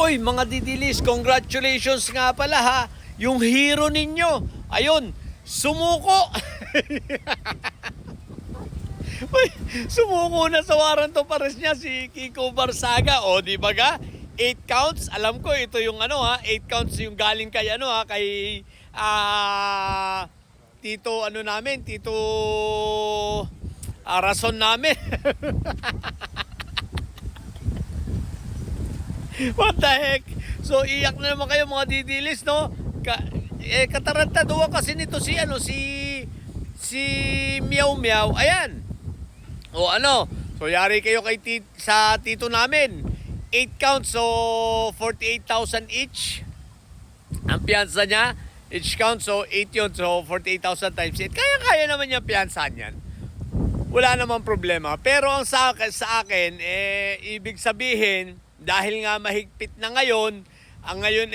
Oy, mga didilis, congratulations nga pala ha. Yung hero ninyo, ayun, sumuko. Uy, sumuko na sa warrant of arrest niya si Kiko Barsaga. O, di ba ga? 8 counts. Alam ko ito yung 8 counts yung galing kay kay Tito namin, Tito Rason namin. What the heck? So iyak na naman kayo mga didilis, no? Katarantaduhan kasi nito si Meow Meow. Ayan. O so yari kayo sa tito namin. 8 counts, so 48,000 each. Ang piyansa niya, each count, so 8 yun, so 48,000 times 8. Kaya naman yung piyansa niyan. Wala namang problema. Pero ang sa akin, ibig sabihin, dahil nga mahigpit na ngayon, ang ngayon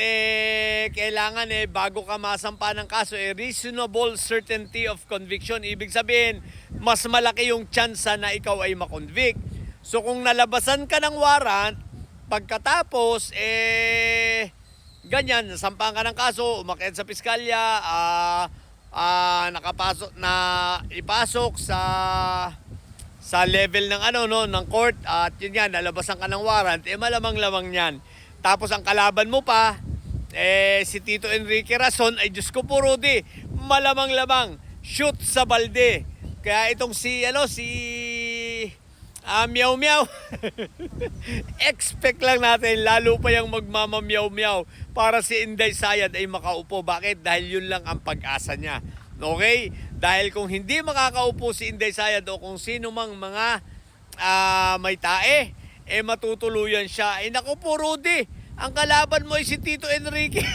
kailangan bago ka masampa ng kaso, reasonable certainty of conviction. Ibig sabihin, mas malaki yung tsansa na ikaw ay makonvict. So kung nalabasan ka ng warrant, pagkatapos, ganyan, nasampahan ka ng kaso, umakyat sa piskalya, nakapasok na ipasok sa level ng ng court, at yun yan, nalabasan ka ng warrant, malamang-lamang yan. Tapos ang kalaban mo pa, si Tito Enrique Rason, ay Diyos ko po Rudy, malamang-lamang, shoot sa balde. Kaya itong si Meow Meow, expect lang natin, lalo pa yung magmama-meow meow para si Inday Sayad ay makaupo. Bakit? Dahil yun lang ang pag-asa niya. Okay? Dahil kung hindi makakaupo si Inday Sayad o kung sino mang mga may tae, matutuluyan siya. Naku po Rudy, ang kalaban mo ay si Tito Enrique.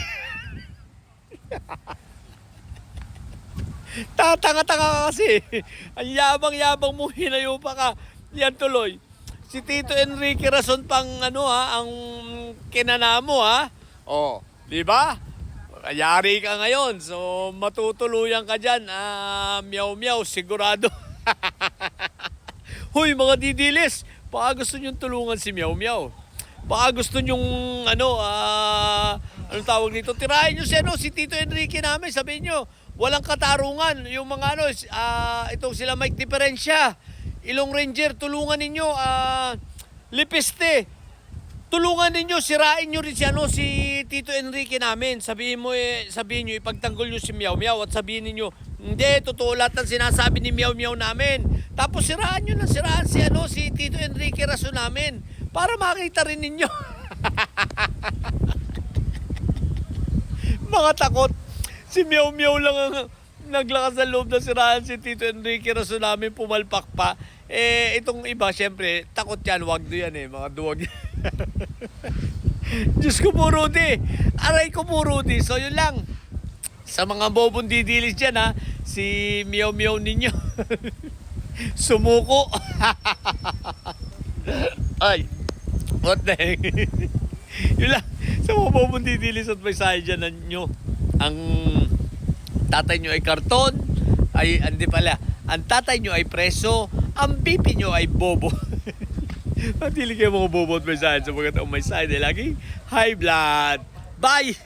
Tatanga-tanga ka kasi. Ang yabang-yabang mo, hinayo pa ka. Yan tuloy. Si Tito Enrique Rason pang ang kinanamo ha. O, di ba? Yari ka ngayon. So, matutuluyan ka dyan. Meow meow, sigurado. Huy, mga didilis. Baka gusto nyong tulungan si Meow Meow. Baka gusto nyong, anong tawag dito? Tirahin nyo si Tito Enrique namin. Sabihin nyo, walang katarungan. Yung mga itong sila Mike Diferensya, Ilong Ranger, tulungan ninyo, Lipiste, tulungan ninyo, sirain nyo rin si Tito Enrique namin. Sabihin nyo, ipagtanggol nyo si Meow Meow at sabihin niyo, hindi, totoo lahat ng sinasabi ni Meow Meow namin. Tapos siraan si Tito Enrique Rason namin para makita rin ninyo. Mga takot. Si Meow Meow lang ang naglakas sa loob na siraan si Tito Enrique Rason namin, pumalpak pa. Itong iba, syempre, takot yan, wag do yan mga duwag. Diyos ko po Rudy, aray ko po Rudy. So yun lang, sa mga bobong didilis dyan si Meow Meow ninyo, sumuko. Ay, what the heck. Yun lang, sa mga bobong didilis at may sayo dyan nyo, ang tatay nyo ay karton, hindi pala, ang tatay nyo ay preso, ang pipi nyo ay bobo. Matili kayo mga bobo at may sayo, sapagkat ang may sayo ay lagi high blood. Bye!